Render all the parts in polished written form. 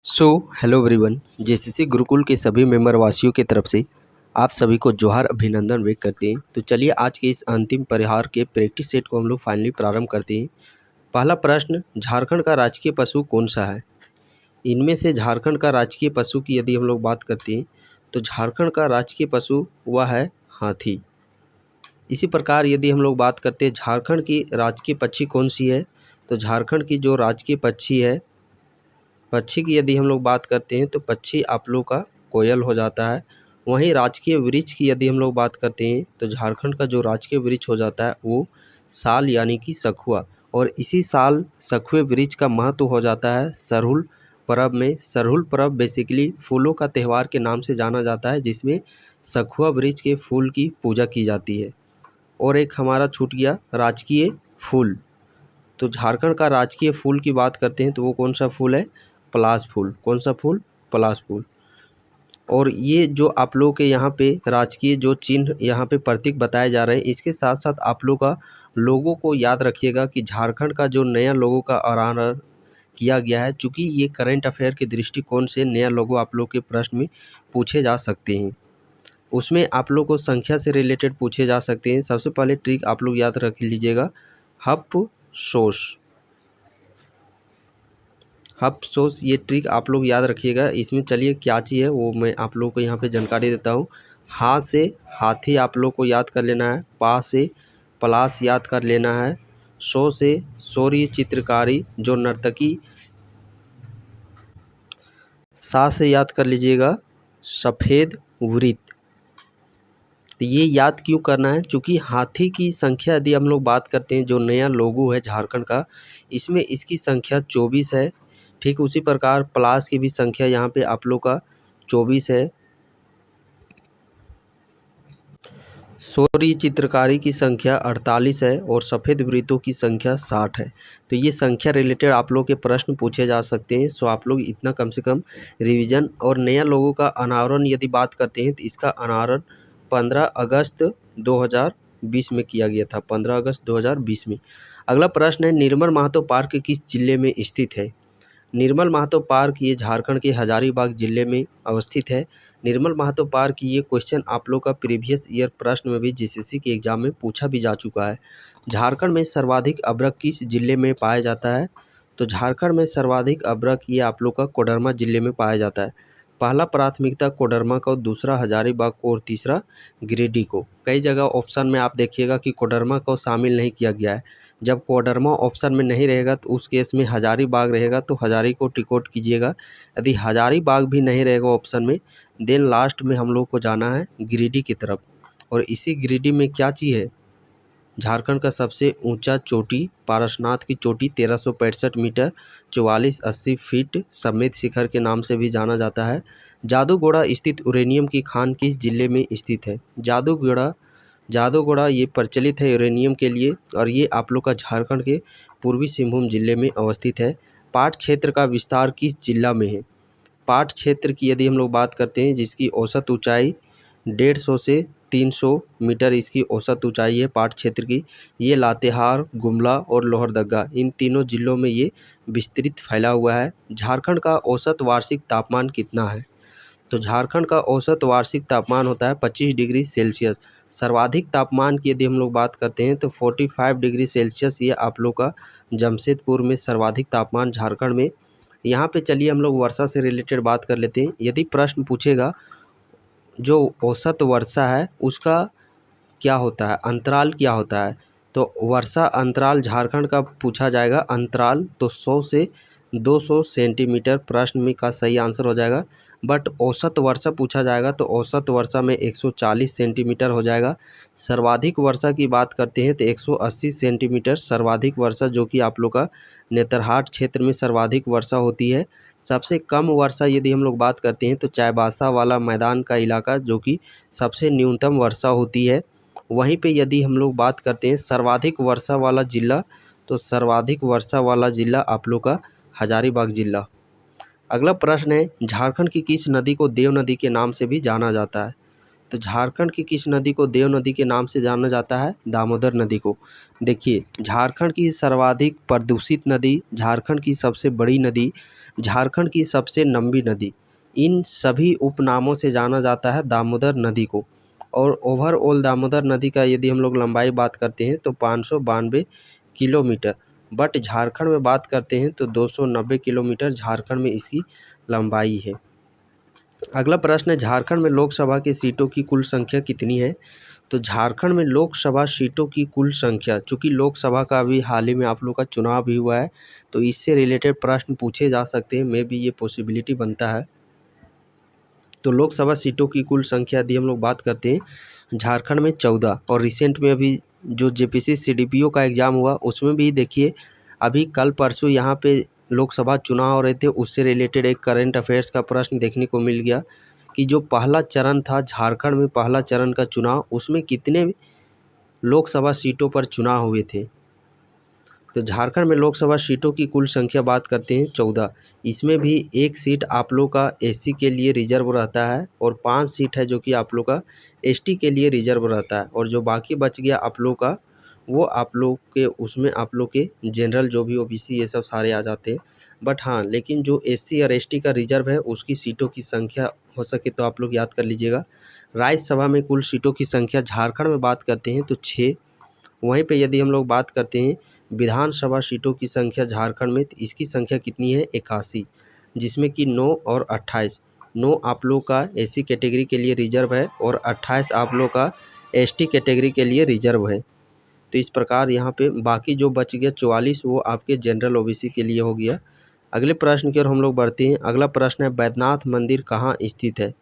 So hello everyone. JCC Gurukul के सभी member वासियों की तरफ से आप सभी को जोहार अभिनंदन व्यक्त करते हैं। तो चलिए आज के इस अंतिम परिहार के प्रैक्टिस सेट को हम लोग फाइनली प्रारंभ करते हैं। पहला प्रश्न, झारखंड का राजकीय पशु कौन सा है? इनमें से झारखंड का राजकीय पशु की यदि हम लोग बात करते हैं तो झारखंड का राजकीय पशु वह है हाथी। इसी प्रकार यदि हम लोग बात करते हैं झारखंड की राजकीय पक्षी कौन सी है, तो झारखंड की जो राजकीय पक्षी की यदि हम लोग बात करते हैं तो पक्षी आप लोग का कोयल हो जाता है। वहीं राजकीय वृक्ष की यदि हम लोग बात करते हैं तो झारखंड का जो राजकीय वृक्ष हो जाता है वो साल यानी कि सखुआ। और इसी साल सखुए वृक्ष का महत्व हो जाता है सरहुल पर्व में। सरहुल पर्व बेसिकली फूलों का त्यौहार के नाम से जाना जाता है, जिसमें सखुआ वृक्ष के फूल की पूजा की जाती है। और एक हमारा छूट गया राजकीय फूल। तो झारखंड का राजकीय फूल की बात करते हैं तो वो कौन सा फूल है? पलाश फूल। कौन सा फूल? पलाश फूल। और ये जो आप लोग के यहाँ पे राजकीय जो चिन्ह यहाँ पे प्रतीक बताए जा रहे हैं, इसके साथ साथ आप लोग का लोगों को याद रखिएगा कि झारखंड का जो नया लोगों का ऐलान किया गया है, चूँकि ये करंट अफेयर के दृष्टिकोण से नया लोगो आप लोग के प्रश्न में पूछे जा सकते हैं। उसमें आप लोग को संख्या से रिलेटेड पूछे जा सकते हैं। सबसे पहले ट्रिक आप लोग याद रख लीजिएगा, हप सोस। हप सोस ये ट्रिक आप लोग याद रखिएगा। इसमें चलिए क्या चीज़ है वो मैं आप लोग को यहाँ पे जानकारी देता हूँ। हा से हाथी आप लोग को याद कर लेना है, पा से पलाश याद कर लेना है, सो से शौर्य चित्रकारी जो नर्तकी, सा से याद कर लीजिएगा सफ़ेद वृत्त। तो ये याद क्यों करना है? क्योंकि हाथी की संख्या यदि हम लोग बात करते हैं, जो नया लोगो है झारखंड का, इसमें इसकी संख्या 24 है। ठीक उसी प्रकार पलाश की भी संख्या यहाँ पे आप लोग का 24 है। शौर्य चित्रकारी की संख्या 48 है और सफ़ेद वृत्तों की संख्या 60 है। तो ये संख्या रिलेटेड आप लोग के प्रश्न पूछे जा सकते हैं। सो आप लोग इतना कम से कम रिवीजन। और नया लोगों का अनावरण यदि बात करते हैं तो इसका अनावरण 15 अगस्त 2020 में किया गया था। 15 अगस्त 2020 में। अगला प्रश्न है, निर्मल महतो पार्क किस जिले में स्थित है? निर्मल महतो पार्क ये झारखंड के हजारीबाग जिले में अवस्थित है। निर्मल महतो पार्क ये क्वेश्चन आप लोग का प्रीवियस ईयर प्रश्न में भी जीसीसी के एग्जाम में पूछा भी जा चुका है। झारखंड में सर्वाधिक अभ्रक किस जिले में पाया जाता है? तो झारखंड में सर्वाधिक अभ्रक ये आप लोग का कोडरमा जिले में पाया जाता है। पहला प्राथमिकता कोडरमा को, दूसरा हजारीबाग को और तीसरा गिरिडीह को। कई जगह ऑप्शन में आप देखिएगा कि कोडरमा को शामिल नहीं किया गया है। जब कोडरमा ऑप्शन में नहीं रहेगा तो उस केस में हजारीबाग रहेगा, तो हजारी को टिकोट कीजिएगा। यदि हजारीबाग भी नहीं रहेगा ऑप्शन में, देन लास्ट में हम लोग को जाना है गिरिडीह की तरफ। और इसी गिरिडीह में क्या चीज़ है? झारखंड का सबसे ऊंचा चोटी पारसनाथ की चोटी 1365 मीटर 4480 फीट समेत शिखर के नाम से भी जाना जाता है। जादूगोड़ा स्थित यूरेनियम की खान किस जिले में स्थित है? जादूगोड़ा ये प्रचलित है यूरेनियम के लिए, और ये आप लोग का झारखंड के पूर्वी सिंहभूम जिले में अवस्थित है। पाट क्षेत्र का विस्तार किस जिला में है? पाट क्षेत्र की यदि हम लोग बात करते हैं, जिसकी औसत ऊंचाई 150 से 300 मीटर इसकी औसत ऊंचाई है पाट क्षेत्र की। ये लातेहार, गुमला और लोहरदगा इन तीनों जिलों में ये विस्तृत फैला हुआ है। झारखंड का औसत वार्षिक तापमान कितना है? तो झारखंड का औसत वार्षिक तापमान होता है 25 डिग्री सेल्सियस। सर्वाधिक तापमान की यदि हम लोग बात करते हैं तो 45 डिग्री सेल्सियस ये आप लोग का जमशेदपुर में सर्वाधिक तापमान झारखंड में। यहाँ पे चलिए हम लोग वर्षा से रिलेटेड बात कर लेते हैं। यदि प्रश्न पूछेगा जो औसत वर्षा है उसका क्या होता है, अंतराल क्या होता है, तो वर्षा अंतराल झारखंड का पूछा जाएगा अंतराल, तो 100 से 200 सेंटीमीटर प्रश्न में का सही आंसर हो जाएगा। बट औसत वर्षा पूछा जाएगा तो औसत वर्षा में 140 सेंटीमीटर हो जाएगा। सर्वाधिक वर्षा की बात करते हैं तो 180 सेंटीमीटर सर्वाधिक वर्षा, जो कि आप लोग का नेतरहाट क्षेत्र में सर्वाधिक वर्षा होती है। सबसे कम वर्षा यदि हम लोग बात करते हैं तो चाईबासा वाला मैदान का इलाका, जो कि सबसे न्यूनतम वर्षा होती है। वहीं पे यदि हम लोग बात करते हैं सर्वाधिक वर्षा वाला ज़िला, तो सर्वाधिक वर्षा वाला ज़िला आप लोग का हजारीबाग ज़िला। अगला प्रश्न है, झारखंड की किस नदी को देव नदी के नाम से भी जाना जाता है? तो झारखंड की किस नदी को देव नदी के नाम से जाना जाता है? दामोदर नदी को। देखिए, झारखंड की सर्वाधिक प्रदूषित नदी, झारखंड की सबसे बड़ी नदी, झारखंड की सबसे लंबी नदी, इन सभी उपनामों से जाना जाता है दामोदर नदी को। और ओवरऑल दामोदर नदी का यदि हम लोग लंबाई बात करते हैं तो 592 किलोमीटर, बट झारखंड में बात करते हैं तो 290 किलोमीटर झारखंड में इसकी लंबाई है। अगला प्रश्न है, झारखंड में लोकसभा की सीटों की कुल संख्या कितनी है? तो झारखंड में लोकसभा सीटों की कुल संख्या, चूँकि लोकसभा का अभी हाल ही में आप लोग का चुनाव भी हुआ है, तो इससे रिलेटेड प्रश्न पूछे जा सकते हैं, मे बी ये पॉसिबिलिटी बनता है। तो लोकसभा सीटों की कुल संख्या यदि हम लोग बात करते हैं, झारखंड में 14, और रिसेंट में अभी जो जेपीसी सीडीपीओ का एग्ज़ाम हुआ उसमें भी देखिए, अभी कल परसों यहाँ पे लोकसभा चुनाव हो रहे थे, उससे रिलेटेड एक करंट अफेयर्स का प्रश्न देखने को मिल गया कि जो पहला चरण था झारखंड में, पहला चरण का चुनाव, उसमें कितने लोकसभा सीटों पर चुनाव हुए थे? तो झारखंड में लोकसभा सीटों की कुल संख्या बात करते हैं 14। इसमें भी एक सीट आप लोग का एससी के लिए रिजर्व रहता है और 5 सीट है जो कि आप लोग का एसटी के लिए रिजर्व रहता है, और जो बाकी बच गया आप लोग का, वो आप लोग के उसमें आप लोग के जनरल जो भी ओबीसी ये सब सारे आ जाते हैं। बट हाँ, लेकिन जो एससी और एसटी का रिजर्व है उसकी सीटों की संख्या हो सके तो आप लोग याद कर लीजिएगा। राज्यसभा में कुल सीटों की संख्या झारखंड में बात करते हैं तो 6। वहीं पे यदि हम लोग बात करते हैं विधानसभा सीटों की संख्या झारखंड में, तो इसकी संख्या कितनी है? 81, जिसमें कि 9 और 28। 9 आप लोग का एससी कैटेगरी के लिए रिजर्व है और 28 आप लोग का एसटी कैटेगरी के लिए रिजर्व है। तो इस प्रकार यहाँ पे बाकी जो बच गया 44, वो आपके जनरल ओबीसी के लिए हो गया। अगले प्रश्न की ओर हम लोग बढ़ते हैं। अगला प्रश्न है, बैद्यनाथ मंदिर कहाँ स्थित है?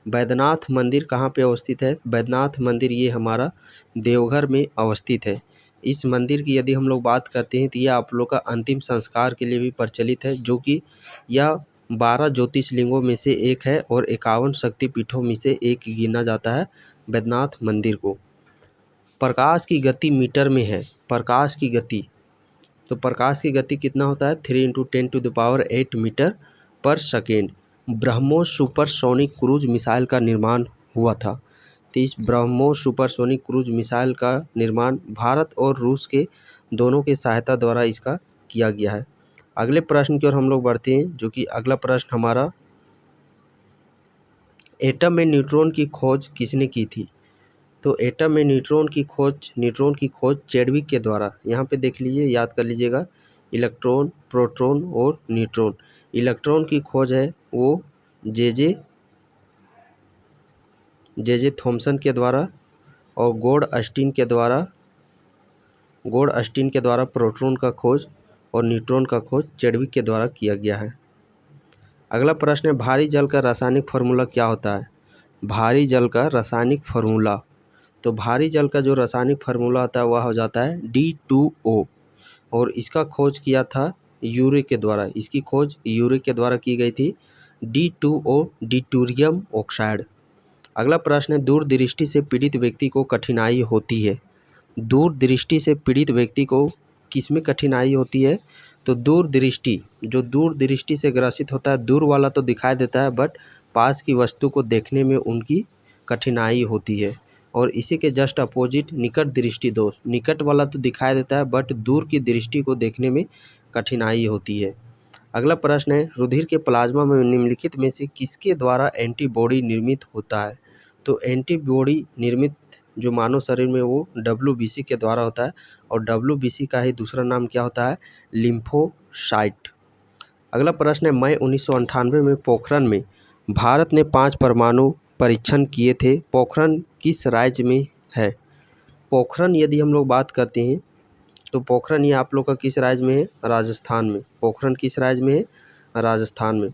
बैद्यनाथ मंदिर कहाँ पे अवस्थित है? बैद्यनाथ मंदिर ये हमारा देवघर में अवस्थित है। इस मंदिर की यदि हम लोग बात करते हैं तो यह आप लोग का अंतिम संस्कार के लिए भी प्रचलित है, जो कि यह 12 ज्योतिर्लिंगों में से एक है और 51 शक्तिपीठों में से एक गिना जाता है बैद्यनाथ मंदिर को। प्रकाश की गति मीटर में है, प्रकाश की गति, तो प्रकाश की गति कितना होता है? 3 × 10⁸ मीटर पर second. BrahMos supersonic cruise missile का निर्माण हुआ था। तो इस ब्रह्मोस सुपरसोनिक क्रूज मिसाइल का निर्माण भारत और रूस के दोनों के सहायता द्वारा इसका किया गया है। अगले प्रश्न की ओर हम लोग बढ़ते हैं, जो कि अगला प्रश्न हमारा, एटम में न्यूट्रॉन की खोज किसने की थी? तो एटम में न्यूट्रॉन की खोज चैडविक के द्वारा। यहाँ पे देख लीजिए, याद कर लीजिएगा, इलेक्ट्रॉन, प्रोटॉन और न्यूट्रॉन। इलेक्ट्रॉन की खोज है वो जे थॉमसन के द्वारा, और गोल्डस्टीन के द्वारा प्रोटॉन का खोज और न्यूट्रॉन का खोज चैडविक के द्वारा किया गया है। अगला प्रश्न है, भारी जल का रासायनिक फार्मूला क्या होता है? भारी जल का रासायनिक फार्मूला, तो भारी जल का जो रासायनिक फार्मूला होता है वह हो जाता है D2O, और इसका खोज किया था यूरे के द्वारा। इसकी खोज यूरे के द्वारा की गई थी, D2O डिटूरियम ऑक्साइड। अगला प्रश्न है, दूरदृष्टि से पीड़ित व्यक्ति को कठिनाई होती है। दूरदृष्टि से पीड़ित व्यक्ति को किसमें कठिनाई होती है? तो दूरदृष्टि से ग्रसित होता है, दूर वाला तो दिखाई देता है बट पास की वस्तु को देखने में उनकी कठिनाई होती है। और इसी के जस्ट अपोजिट निकट दृष्टि दोष, निकट वाला तो दिखाई देता है बट दूर की दृष्टि को देखने में कठिनाई होती है। अगला प्रश्न है, रुधिर के प्लाज्मा में निम्नलिखित में से किसके द्वारा एंटीबॉडी निर्मित होता है? तो एंटीबॉडी निर्मित जो मानव शरीर में वो WBC के द्वारा होता है, और WBC का ही दूसरा नाम क्या होता है? लिम्फोसाइट। अगला प्रश्न है, मई 1998 में पोखरण में भारत ने 5 परमाणु परीक्षण किए थे। पोखरण किस राज्य में है? पोखरण यदि हम लोग बात करते हैं तो पोखरण ये आप लोग का किस राज्य में है? राजस्थान में। पोखरण किस राज्य में है? राजस्थान में।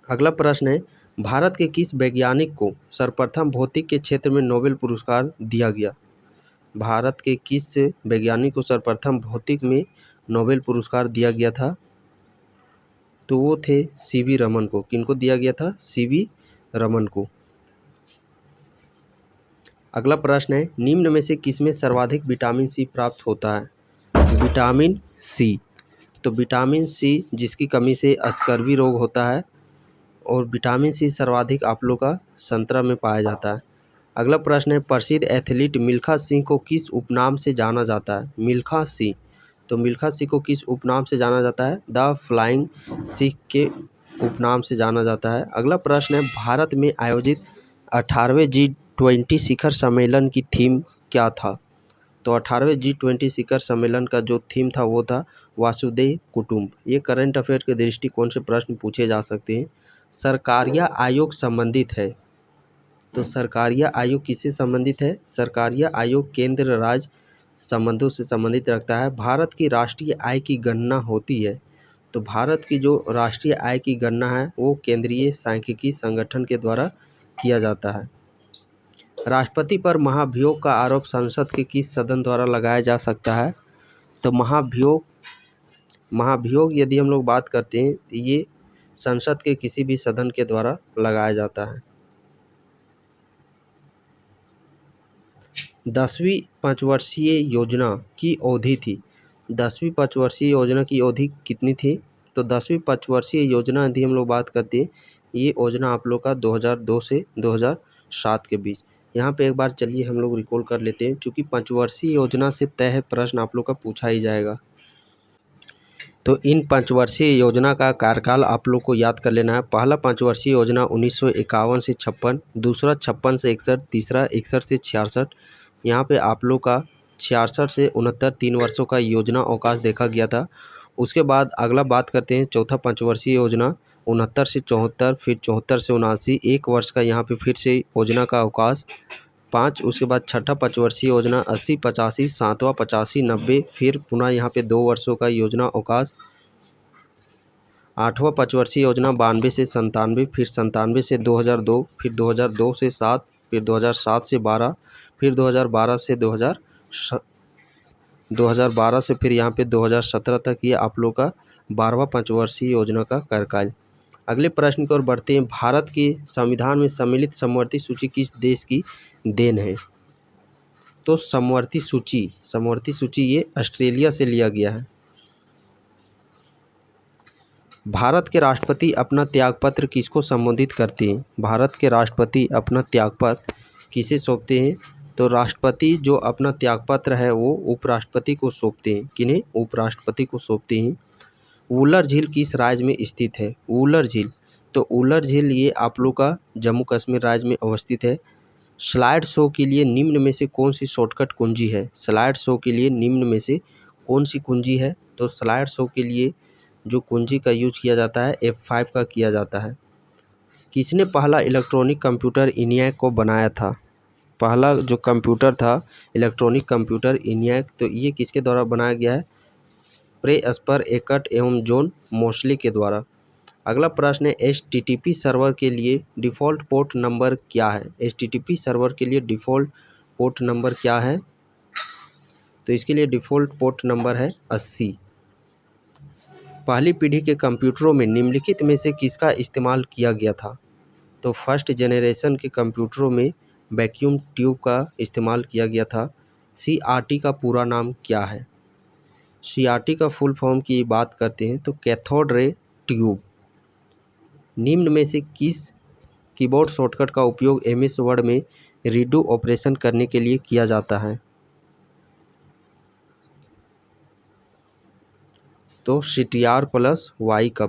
अगला प्रश्न है, भारत के किस वैज्ञानिक को सर्वप्रथम भौतिक के क्षेत्र में नोबेल पुरस्कार दिया गया? भारत के किस वैज्ञानिक को सर्वप्रथम भौतिक में नोबेल पुरस्कार दिया गया था? तो वो थे CV रमन को। किनको दिया गया था? CV रमन को। अगला प्रश्न है, निम्न में से किसमें सर्वाधिक विटामिन C प्राप्त होता है? विटामिन C, तो विटामिन C जिसकी कमी से स्कर्वी रोग होता है, और विटामिन सी सर्वाधिक आप लोग का संतरा में पाया जाता है। अगला प्रश्न है, प्रसिद्ध एथलीट मिल्खा सिंह को किस उपनाम से जाना जाता है? मिल्खा सिंह, तो मिल्खा सिंह को किस उपनाम से जाना जाता है? द फ्लाइंग सिख के उपनाम से जाना जाता है। अगला प्रश्न है, भारत में आयोजित 18वें G20 शिखर सम्मेलन की थीम क्या था? तो 18वें G20 शिखर सम्मेलन का जो थीम था वो था वासुदेव कुटुंब। ये करंट अफेयर के दृष्टिकोण से प्रश्न पूछे जा सकते हैं। सरकारिया आयोग संबंधित है, तो सरकारिया आयोग किससे संबंधित है? सरकारिया आयोग केंद्र राज्य संबंधों से संबंधित रखता है। भारत की राष्ट्रीय आय की गणना होती है, तो भारत की जो राष्ट्रीय आय की गणना है वो केंद्रीय सांख्यिकी संगठन के द्वारा किया जाता है। राष्ट्रपति पर महाभियोग का आरोप संसद के किस सदन द्वारा लगाया जा सकता है? तो महाभियोग यदि हम लोग बात करते हैं तो ये संसद के किसी भी सदन के द्वारा लगाया जाता है। 10वीं पंचवर्षीय योजना की अवधि थी। 10वीं पंचवर्षीय योजना की अवधि कितनी थी? तो 10वीं पंचवर्षीय योजना यदि हम लोग बात करते हैं, ये योजना आप लोग का 2002 से 2007 के बीच। यहाँ पे एक बार चलिए हम लोग रिकॉल कर लेते हैं, क्योंकि पंचवर्षीय योजना से तय है प्रश्न आप लोग का पूछा ही जाएगा। तो इन पंचवर्षीय योजना का कार्यकाल आप लोग को याद कर लेना है। पहला पंचवर्षीय योजना 1951 से 56, दूसरा 56 से 61, तीसरा 61 से 66। यहाँ पे आप लोग का 66 से 69 3 वर्षों का योजना अवकाश देखा गया था। उसके बाद अगला बात करते हैं चौथा पंचवर्षीय योजना 69 से 74, फिर 74 से 79, 1 वर्ष का यहाँ पे फिर से योजना का अवकाश 5। उसके बाद छठा पंचवर्षीय योजना 80 85, सातवां 85 90, फिर पुनः यहाँ पे 2 वर्षों का योजना अवकाश। 8वां पंचवर्षीय योजना 92 से 97, फिर 97 से 2002, फिर 2002 से 7, फिर 2007 से 12, फिर 2012 से 2012 से फिर यहाँ पे 2017 तक ये आप लोग का 12वां पंचवर्षीय योजना का कार्यकाल। अगले प्रश्न की ओर बढ़ते हैं। भारत के संविधान में सम्मिलित समवर्ती सूची किस देश की देन है? तो समवर्ती सूची ये ऑस्ट्रेलिया से लिया गया है। भारत के राष्ट्रपति अपना त्यागपत्र किसको संबोधित करते हैं? भारत के राष्ट्रपति अपना त्यागपत्र किसे सौंपते हैं? तो राष्ट्रपति जो अपना त्यागपत्र है वो उपराष्ट्रपति को सौंपते हैं। किन्हें? उपराष्ट्रपति को सौंपते हैं। वुलर झील किस राज्य में स्थित है? वुलर झील, तो वुलर झील ये आप लोग का जम्मू कश्मीर राज्य में अवस्थित है। स्लाइड शो के लिए निम्न में से कौन सी शॉर्टकट कुंजी है? स्लाइड शो के लिए निम्न में से कौन सी कुंजी है? तो स्लाइड शो के लिए जो कुंजी का यूज किया जाता है F5 का किया जाता है। किसने पहला इलेक्ट्रॉनिक कंप्यूटर ENIAC को बनाया था? पहला जो कंप्यूटर था इलेक्ट्रॉनिक कंप्यूटर ENIAC, तो ये किसके द्वारा बनाया गया है? प्रेस्पर एकट एवं जॉन मोस्ले के द्वारा। अगला प्रश्न है, HTTP सर्वर के लिए डिफ़ॉल्ट पोर्ट नंबर क्या है? HTTP सर्वर के लिए डिफ़ॉल्ट पोर्ट नंबर क्या है? तो इसके लिए डिफ़ॉल्ट पोर्ट नंबर है 80। पहली पीढ़ी के कंप्यूटरों में निम्नलिखित में से किसका इस्तेमाल किया गया था? तो फर्स्ट जनरेशन के कंप्यूटरों में वैक्यूम ट्यूब का इस्तेमाल किया गया था। CRT का पूरा नाम क्या है? CRT का फुल फॉर्म की बात करते हैं तो कैथोड रे ट्यूब। निम्न में से किस कीबोर्ड शॉर्टकट का उपयोग MS वर्ड में रीडू ऑपरेशन करने के लिए किया जाता है? तो CTR+Y का